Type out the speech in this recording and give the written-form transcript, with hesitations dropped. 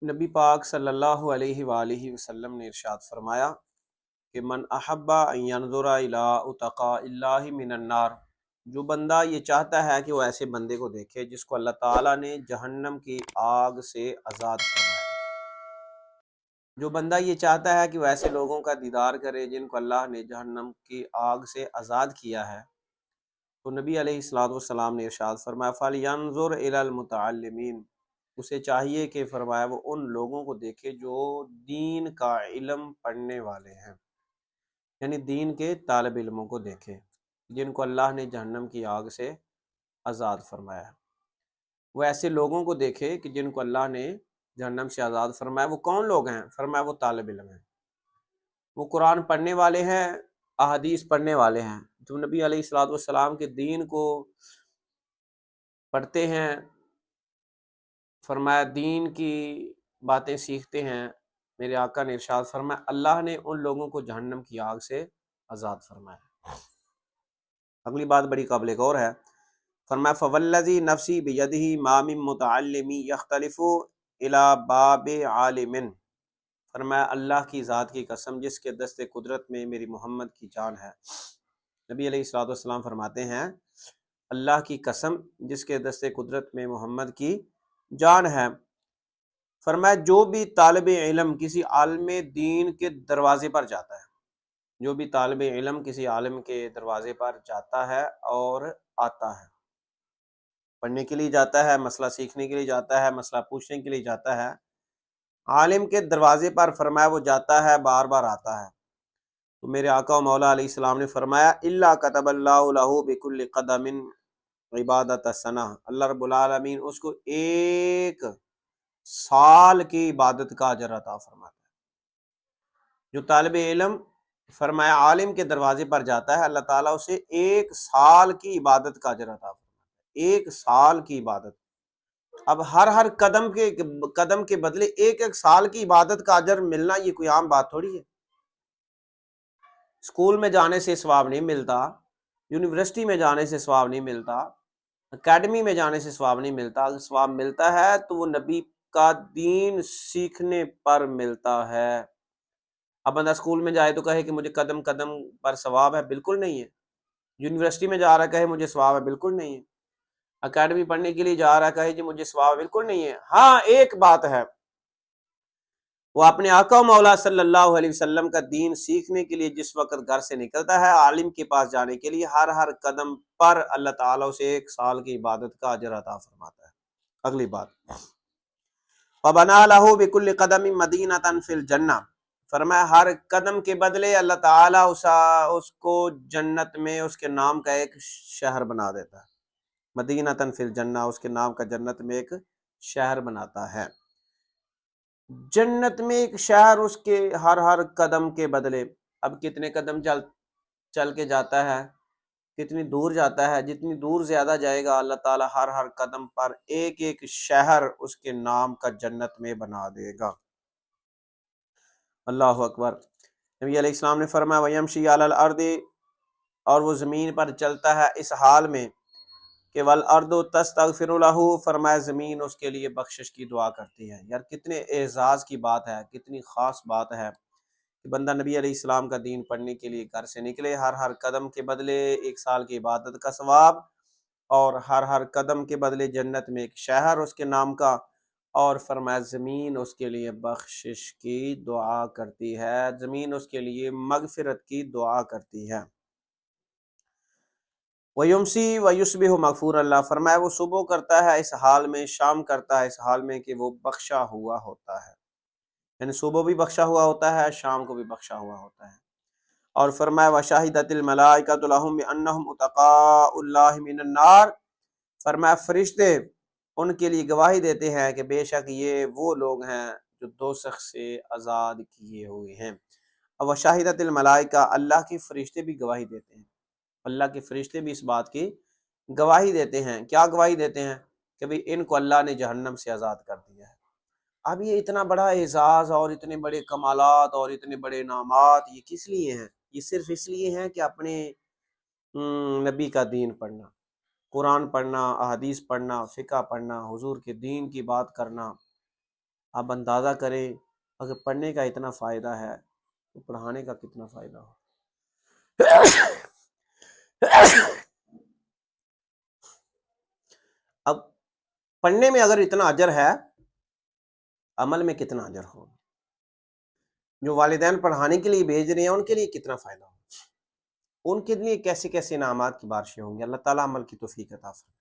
نبی پاک صلی اللہ علیہ وآلہ وسلم نے ارشاد فرمایا کہ من احب ان ینظر الی اتقاء اللہ من النار، جو بندہ یہ چاہتا ہے کہ وہ ایسے بندے کو دیکھے جس کو اللہ تعالیٰ نے جہنم کی آگ سے آزاد فرمایا، جو بندہ یہ چاہتا ہے کہ وہ ایسے لوگوں کا دیدار کرے جن کو اللہ نے جہنم کی آگ سے آزاد کیا ہے، تو نبی علیہ الصلوۃ والسلام نے ارشاد فرمایا فَلْيَنظُرْ إِلَى الْمُتَعَلِّمِينَ، اسے چاہیے کہ فرمایا وہ ان لوگوں کو دیکھے جو دین کا علم پڑھنے والے ہیں، یعنی دین کے طالب علموں کو دیکھے جن کو اللہ نے جہنم کی آگ سے آزاد فرمایا ہے۔ وہ ایسے لوگوں کو دیکھے کہ جن کو اللہ نے جہنم سے آزاد فرمایا۔ وہ کون لوگ ہیں؟ فرمایا وہ طالب علم ہیں، وہ قرآن پڑھنے والے ہیں، احادیث پڑھنے والے ہیں، جو نبی علیہ الصلوۃ والسلام کے دین کو پڑھتے ہیں، فرمایا دین کی باتیں سیکھتے ہیں۔ میرے آقا نے ارشاد فرمایا اللہ نے ان لوگوں کو جہنم کی آگ سے آزاد فرمایا۔ اگلی بات بڑی قابل غور ہے، فرمایا فوالذی نفسی بیدہ ما من متعلم یختلف الی باب عالم، فرمایا اللہ کی ذات کی قسم جس کے دست قدرت میں میری محمد کی جان ہے۔ نبی علیہ الصلوۃ والسلام فرماتے ہیں اللہ کی قسم جس کے دست قدرت میں محمد کی جان ہے، فرمایا جو بھی طالب علم کسی عالم دین کے دروازے پر جاتا ہے، جو بھی طالب علم کسی عالم کے دروازے پر جاتا ہے اور آتا ہے، پڑھنے کے لیے جاتا ہے، مسئلہ سیکھنے کے لیے جاتا ہے، مسئلہ پوچھنے کے لیے جاتا ہے، عالم کے دروازے پر فرمایا وہ جاتا ہے، بار بار آتا ہے، تو میرے آقا و مولا علیہ السلام نے فرمایا الا كتب اللہ لہ بكل قدم عبادت سنہ، اللہ رب العالمین اس کو ایک سال کی عبادت کا اجر عطا فرماتا ہے۔ جو طالب علم فرمایا عالم کے دروازے پر جاتا ہے، اللہ تعالیٰ اسے ایک سال کی عبادت کا اجر عطا فرماتا ہے، ایک سال کی عبادت۔ اب ہر قدم کے بدلے ایک ایک سال کی عبادت کا اجر ملنا یہ کوئی عام بات تھوڑی ہے۔ اسکول میں جانے سے ثواب نہیں ملتا، یونیورسٹی میں جانے سے ثواب نہیں ملتا، اکیڈمی میں جانے سے ثواب نہیں ملتا، اگر ثواب ملتا ہے تو وہ نبی کا دین سیکھنے پر ملتا ہے۔ اب بندہ اسکول میں جائے تو کہے کہ مجھے قدم قدم پر ثواب ہے، بالکل نہیں ہے۔ یونیورسٹی میں جا رہا کہے مجھے ثواب ہے، بالکل نہیں ہے۔ اکیڈمی پڑھنے کے لیے جا رہا کہے جی مجھے ثواب ہے، بالکل نہیں ہے۔ ہاں ایک بات ہے، وہ اپنے آقا و مولا صلی اللہ علیہ وسلم کا دین سیکھنے کے لیے جس وقت گھر سے نکلتا ہے عالم کے پاس جانے کے لیے، ہر قدم پر اللہ تعالیٰ اسے ایک سال کی عبادت کا اجر عطا فرماتا ہے۔ اگلی بات وَبَنَا لَهُ بِكُلِّ قَدَمٍ مَدِينَةً فِي الْجَنَّةِ، فرمایا ہر قدم کے بدلے اللہ تعالیٰ اس کو جنت میں اس کے نام کا ایک شہر بنا دیتا ہے۔ مدینۃ فی الجنہ، اس کے نام کا جنت میں ایک شہر بناتا ہے۔ جنت میں ایک شہر اس کے ہر قدم کے بدلے۔ اب کتنے قدم چل کے جاتا ہے، کتنی دور جاتا ہے، جتنی دور زیادہ جائے گا اللہ تعالیٰ ہر قدم پر ایک ایک شہر اس کے نام کا جنت میں بنا دے گا۔ اللہ اکبر۔ نبی علیہ السلام نے فرمایا وَيَمْشِي عَلَى الْأَرْضِ، اور وہ زمین پر چلتا ہے اس حال میں کہ وَالْأَرْضُ تَسْتَغْفِرُ لَهُ، فرمایا زمین اس کے لیے بخشش کی دعا کرتی ہے۔ یار کتنے اعزاز کی بات ہے، کتنی خاص بات ہے کہ بندہ نبی علیہ السلام کا دین پڑھنے کے لیے گھر سے نکلے، ہر قدم کے بدلے ایک سال کی عبادت کا ثواب، اور ہر قدم کے بدلے جنت میں ایک شہر اس کے نام کا، اور فرمایا زمین اس کے لیے بخشش کی دعا کرتی ہے، زمین اس کے لیے مغفرت کی دعا کرتی ہے۔ وَيُمْسِي وَيُصْبِحُ مغفور اللہ، فرمایا وہ صبح کرتا ہے اس حال میں، شام کرتا ہے اس حال میں کہ وہ بخشا ہوا ہوتا ہے، یعنی صبح بھی بخشا ہوا ہوتا ہے، شام کو بھی بخشا ہوا ہوتا ہے۔ اور فرمایا وَشَهِدَتِ الْمَلَائِكَةُ لَهُم بِأَنَّهُمْ عُتَقَاءُ اللَّهِ مِنَ النَّارِ، فرمایا فرشتے ان کے لیے گواہی دیتے ہیں کہ بے شک یہ وہ لوگ ہیں جو دوزخ سے آزاد کیے ہوئے ہیں۔ اور وَشَهِدَتِ الْمَلَائِكَةُ، اللہ کی فرشتے بھی گواہی دیتے ہیں، اللہ کے فرشتے بھی اس بات کی گواہی دیتے ہیں۔ کیا گواہی دیتے ہیں؟ کہ بھئی ان کو اللہ نے جہنم سے آزاد کر دیا ہے۔ اب یہ اتنا بڑا اعزاز اور اتنے بڑے کمالات اور اتنے بڑے انعامات یہ کس لیے ہیں؟ یہ صرف اس لیے ہیں کہ اپنے نبی کا دین پڑھنا، قرآن پڑھنا، احادیث پڑھنا، فقہ پڑھنا، حضور کے دین کی بات کرنا، آپ اندازہ کریں اگر پڑھنے کا اتنا فائدہ ہے تو پڑھانے کا کتنا فائدہ ہو۔ اب پڑھنے میں اگر اتنا اجر ہے، عمل میں کتنا اجر ہو؟ جو والدین پڑھانے کے لیے بھیج رہے ہیں ان کے لیے کتنا فائدہ ہو، ان کے لیے کیسے کیسے انعامات کی بارشیں ہوں گی۔ اللہ تعالیٰ عمل کی توفیق عطا فرمائے۔